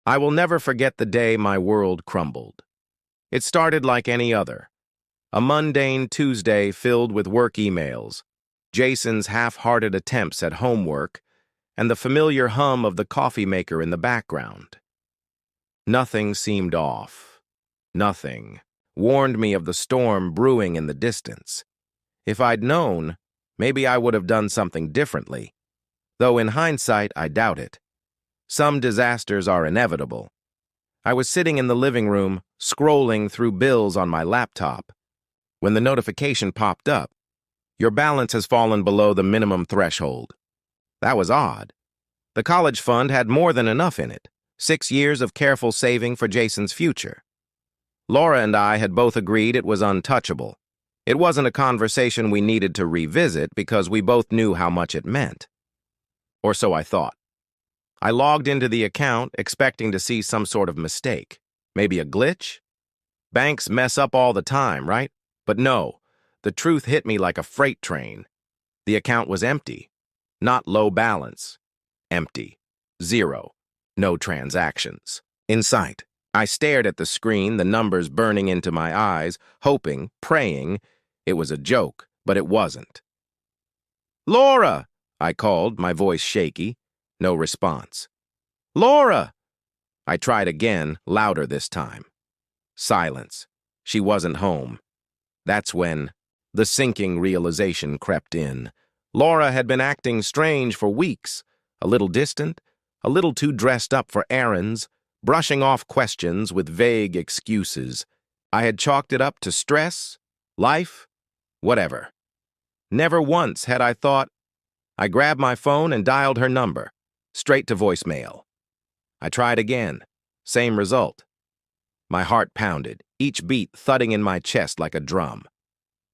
I will never forget the day my world crumbled. It started like any other. A mundane Tuesday filled with work emails, Jason's half-hearted attempts at homework, and the familiar hum of the coffee maker in the background. Nothing seemed off. Nothing warned me of the storm brewing in the distance. If I'd known, maybe I would have done something differently, though in hindsight I doubt it. Some disasters are inevitable. I was sitting in the living room, scrolling through bills on my laptop, when the notification popped up. Your balance has fallen below the minimum threshold. That was odd. The college fund had more than enough in it, 6 years of careful saving for Jason's future. Laura and I had both agreed it was untouchable. It wasn't a conversation we needed to revisit because we both knew how much it meant. Or so I thought. I logged into the account expecting to see some sort of mistake. Maybe a glitch? Banks mess up all the time, right? But no, the truth hit me like a freight train. The account was empty. Not low balance. Empty. Zero. No transactions. In sight. I stared at the screen, the numbers burning into my eyes, hoping, praying, it was a joke, but it wasn't. "Laura!" I called, my voice shaky. No response. "Laura!" I tried again, louder this time. Silence. She wasn't home. That's when the sinking realization crept in. Laura had been acting strange for weeks, a little distant, a little too dressed up for errands, brushing off questions with vague excuses. I had chalked it up to stress, life, whatever. Never once had I thought. I grabbed my phone and dialed her number, straight to voicemail. I tried again, same result. My heart pounded, each beat thudding in my chest like a drum.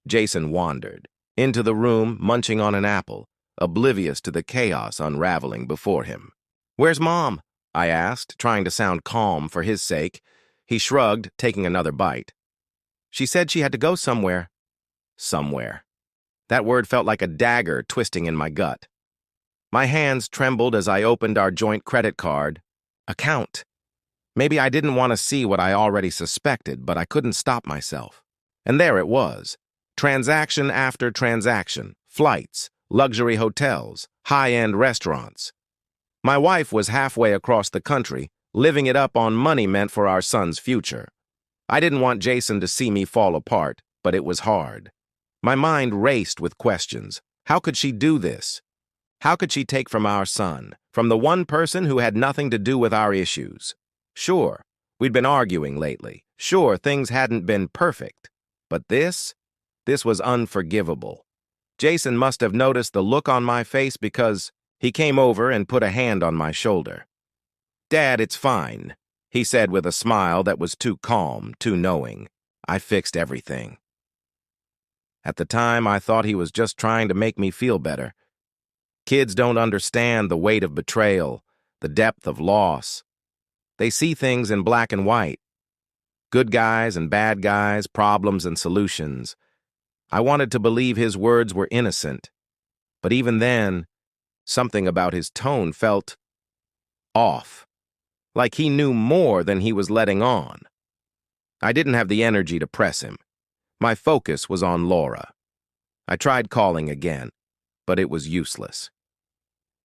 Jason wandered into the room, munching on an apple, oblivious to the chaos unraveling before him. "Where's Mom?" I asked, trying to sound calm for his sake. He shrugged, taking another bite. "She said she had to go somewhere." Somewhere. That word felt like a dagger twisting in my gut. My hands trembled as I opened our joint credit card. Account. Maybe I didn't want to see what I already suspected, but I couldn't stop myself. And there it was. Transaction after transaction. Flights, luxury hotels, high-end restaurants. My wife was halfway across the country, living it up on money meant for our son's future. I didn't want Jason to see me fall apart, but it was hard. My mind raced with questions. How could she do this? How could she take from our son, from the one person who had nothing to do with our issues? Sure, we'd been arguing lately. Sure, things hadn't been perfect. But this was unforgivable. Jason must have noticed the look on my face because he came over and put a hand on my shoulder. "Dad, it's fine," he said with a smile that was too calm, too knowing. I fixed everything. At the time, I thought he was just trying to make me feel better. Kids don't understand the weight of betrayal, the depth of loss. They see things in black and white. Good guys and bad guys, problems and solutions. I wanted to believe his words were innocent. But even then, something about his tone felt off, like he knew more than he was letting on. I didn't have the energy to press him. My focus was on Laura. I tried calling again, but it was useless.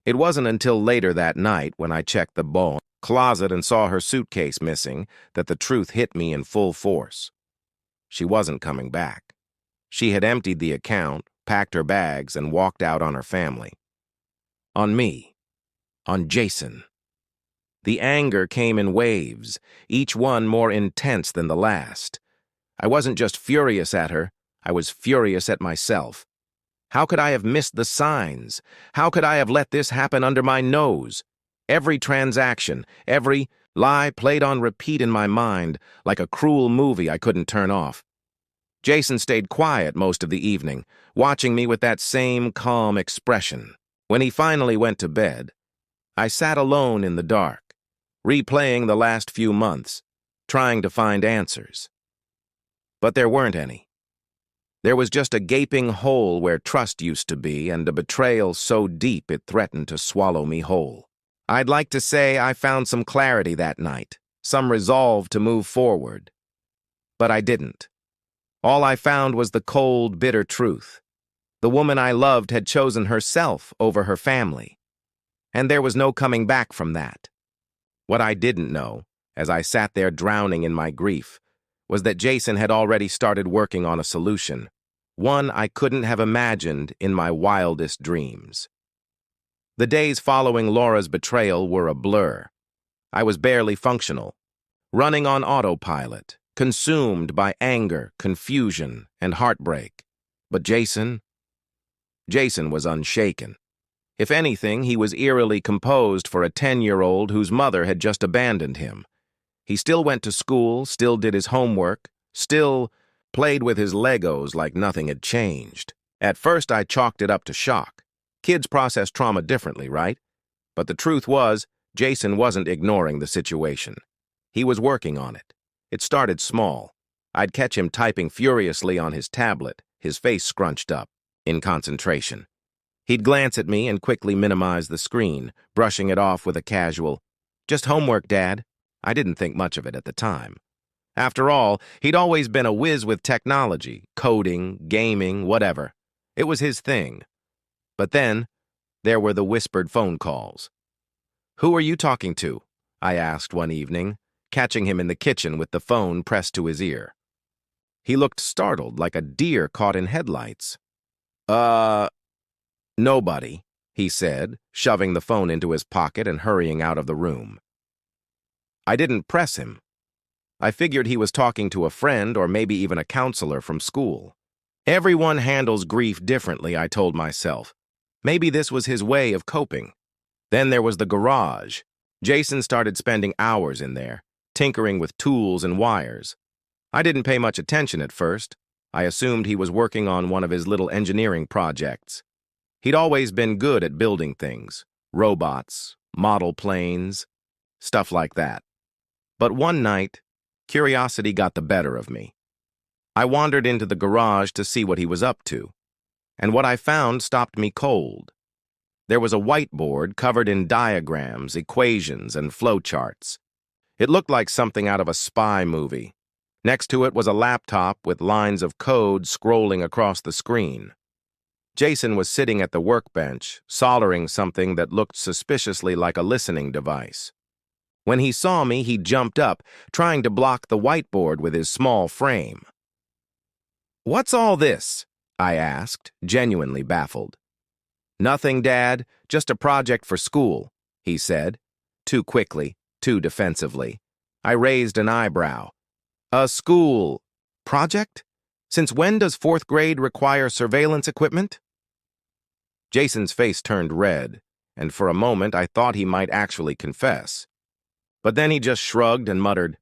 It wasn't until later that night when I checked the closet and saw her suitcase missing that the truth hit me in full force. She wasn't coming back. She had emptied the account, packed her bags, and walked out on her family. On me. On Jason. The anger came in waves, each one more intense than the last. I wasn't just furious at her, I was furious at myself. How could I have missed the signs? How could I have let this happen under my nose? Every transaction, every lie played on repeat in my mind, like a cruel movie I couldn't turn off. Jason stayed quiet most of the evening, watching me with that same calm expression. When he finally went to bed, I sat alone in the dark, replaying the last few months, trying to find answers. But there weren't any. There was just a gaping hole where trust used to be and a betrayal so deep it threatened to swallow me whole. I'd like to say I found some clarity that night, some resolve to move forward. But I didn't. All I found was the cold, bitter truth. The woman I loved had chosen herself over her family. And there was no coming back from that. What I didn't know, as I sat there drowning in my grief, was that Jason had already started working on a solution, one I couldn't have imagined in my wildest dreams. The days following Laura's betrayal were a blur. I was barely functional, running on autopilot, consumed by anger, confusion, and heartbreak. But Jason was unshaken. If anything, he was eerily composed for a 10-year-old whose mother had just abandoned him. He still went to school, still did his homework, still played with his Legos like nothing had changed. At first, I chalked it up to shock. Kids process trauma differently, right? But the truth was, Jason wasn't ignoring the situation. He was working on it. It started small. I'd catch him typing furiously on his tablet, his face scrunched up, in concentration. He'd glance at me and quickly minimize the screen, brushing it off with a casual, "Just homework, Dad." I didn't think much of it at the time. After all, he'd always been a whiz with technology, coding, gaming, whatever. It was his thing. But then, there were the whispered phone calls. "Who are you talking to?" I asked one evening, catching him in the kitchen with the phone pressed to his ear. He looked startled, like a deer caught in headlights. Nobody," he said, shoving the phone into his pocket and hurrying out of the room. I didn't press him. I figured he was talking to a friend or maybe even a counselor from school. Everyone handles grief differently, I told myself. Maybe this was his way of coping. Then there was the garage. Jason started spending hours in there, tinkering with tools and wires. I didn't pay much attention at first. I assumed he was working on one of his little engineering projects. He'd always been good at building things, robots, model planes, stuff like that. But one night, curiosity got the better of me. I wandered into the garage to see what he was up to, and what I found stopped me cold. There was a whiteboard covered in diagrams, equations, and flowcharts. It looked like something out of a spy movie. Next to it was a laptop with lines of code scrolling across the screen. Jason was sitting at the workbench, soldering something that looked suspiciously like a listening device. When he saw me, he jumped up, trying to block the whiteboard with his small frame. "What's all this?" I asked, genuinely baffled. "Nothing, Dad, just a project for school," he said, too quickly, too defensively. I raised an eyebrow. "A school project? Since when does 4th grade require surveillance equipment?" Jason's face turned red, and for a moment I thought he might actually confess. But then he just shrugged and muttered,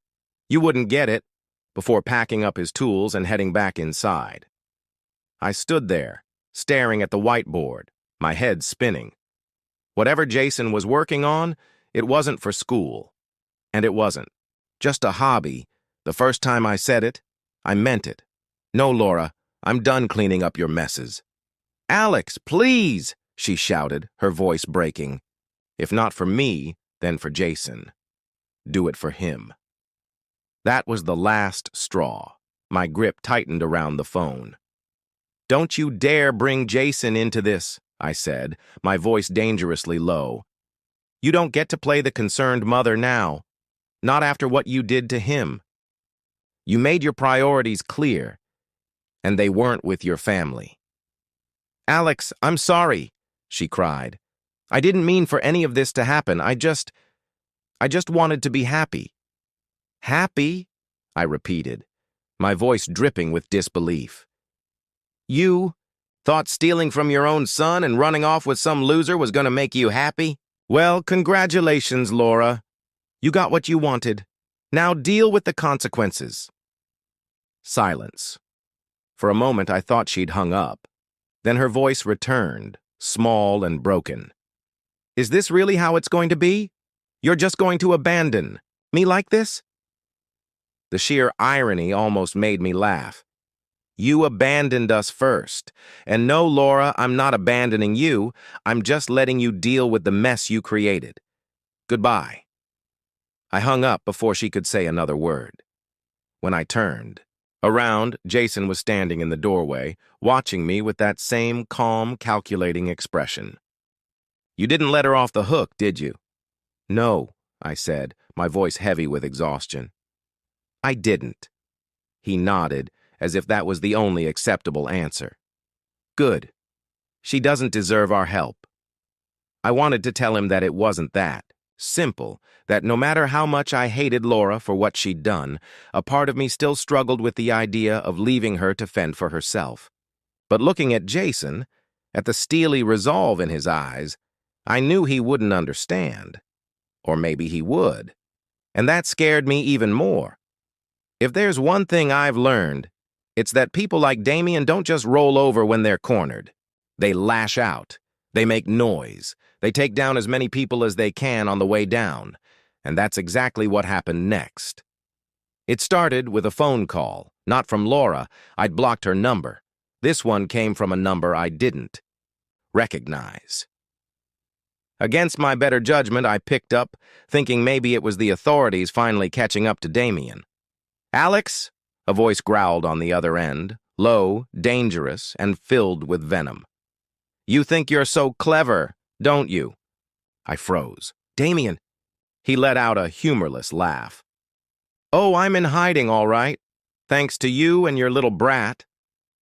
"You wouldn't get it," before packing up his tools and heading back inside. I stood there, staring at the whiteboard, my head spinning. Whatever Jason was working on, it wasn't for school. And it wasn't. Just a hobby. The first time I said it, I meant it. "No, Laura, I'm done cleaning up your messes." "Alex, please!" she shouted, her voice breaking. If not for me, then for Jason. Do it for him. That was the last straw. My grip tightened around the phone. "Don't you dare bring Jason into this," I said, my voice dangerously low. "You don't get to play the concerned mother now. Not after what you did to him. You made your priorities clear, and they weren't with your family." "Alex, I'm sorry," she cried. "I didn't mean for any of this to happen. I just wanted to be happy." "Happy?" I repeated, my voice dripping with disbelief. "You thought stealing from your own son and running off with some loser was going to make you happy? Well, congratulations, Laura. You got what you wanted. Now deal with the consequences." Silence. For a moment, I thought she'd hung up. Then her voice returned, small and broken. "Is this really how it's going to be? You're just going to abandon me like this?" The sheer irony almost made me laugh. "You abandoned us first. And no, Laura, I'm not abandoning you. I'm just letting you deal with the mess you created. Goodbye. I hung up before she could say another word. When I turned around, Jason was standing in the doorway, watching me with that same calm, calculating expression. You didn't let her off the hook, did you? No, I said, my voice heavy with exhaustion. I didn't. He nodded, as if that was the only acceptable answer. Good. She doesn't deserve our help. I wanted to tell him that it wasn't that. Simple, that no matter how much I hated Laura for what she'd done, a part of me still struggled with the idea of leaving her to fend for herself. But looking at Jason, at the steely resolve in his eyes, I knew he wouldn't understand. Or maybe he would. And that scared me even more. If there's one thing I've learned, it's that people like Damien don't just roll over when they're cornered. They lash out. They make noise. They take down as many people as they can on the way down. And that's exactly what happened next. It started with a phone call, not from Laura. I'd blocked her number. This one came from a number I didn't recognize. Against my better judgment, I picked up, thinking maybe it was the authorities finally catching up to Damien. Alex? A voice growled on the other end, low, dangerous, and filled with venom. You think you're so clever, don't you? I froze. Damien. He let out a humorless laugh. Oh, I'm in hiding, all right. Thanks to you and your little brat.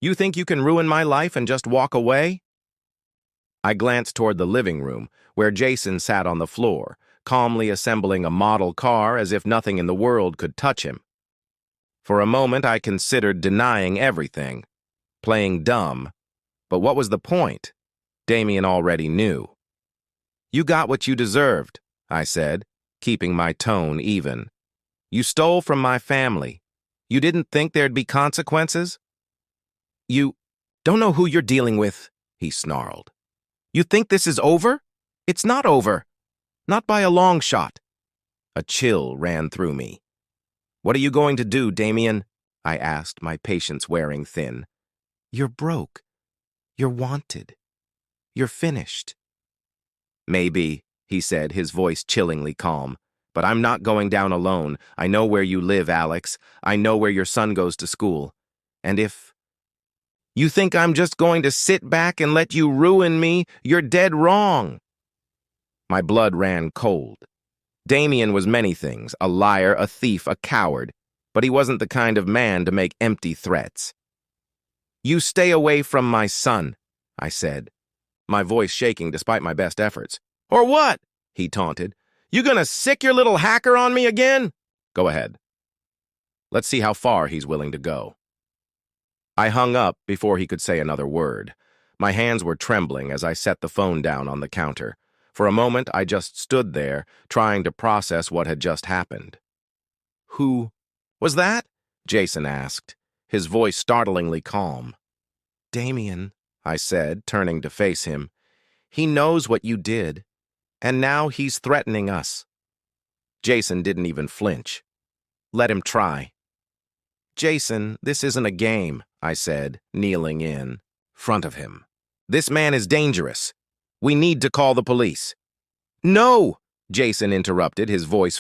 You think you can ruin my life and just walk away? I glanced toward the living room, where Jason sat on the floor, calmly assembling a model car as if nothing in the world could touch him. For a moment, I considered denying everything, playing dumb. But what was the point? Damien already knew. You got what you deserved, I said, keeping my tone even. You stole from my family. You didn't think there'd be consequences? You don't know who you're dealing with, he snarled. You think this is over? It's not over. Not by a long shot. A chill ran through me. What are you going to do, Damien? I asked, my patience wearing thin. You're broke. You're wanted. You're finished. Maybe, he said, his voice chillingly calm. But I'm not going down alone. I know where you live, Alex. I know where your son goes to school. And if you think I'm just going to sit back and let you ruin me, you're dead wrong. My blood ran cold. Damien was many things, a liar, a thief, a coward, but he wasn't the kind of man to make empty threats. You stay away from my son, I said, my voice shaking despite my best efforts. Or what? He taunted. You gonna sick your little hacker on me again? Go ahead. Let's see how far he's willing to go. I hung up before he could say another word. My hands were trembling as I set the phone down on the counter. For a moment, I just stood there, trying to process what had just happened. Who was that? Jason asked, his voice startlingly calm. Damien, I said, turning to face him. He knows what you did, and now he's threatening us. Jason didn't even flinch. Let him try. Jason, this isn't a game, I said, kneeling in front of him. This man is dangerous. We need to call the police. No, Jason interrupted, his voice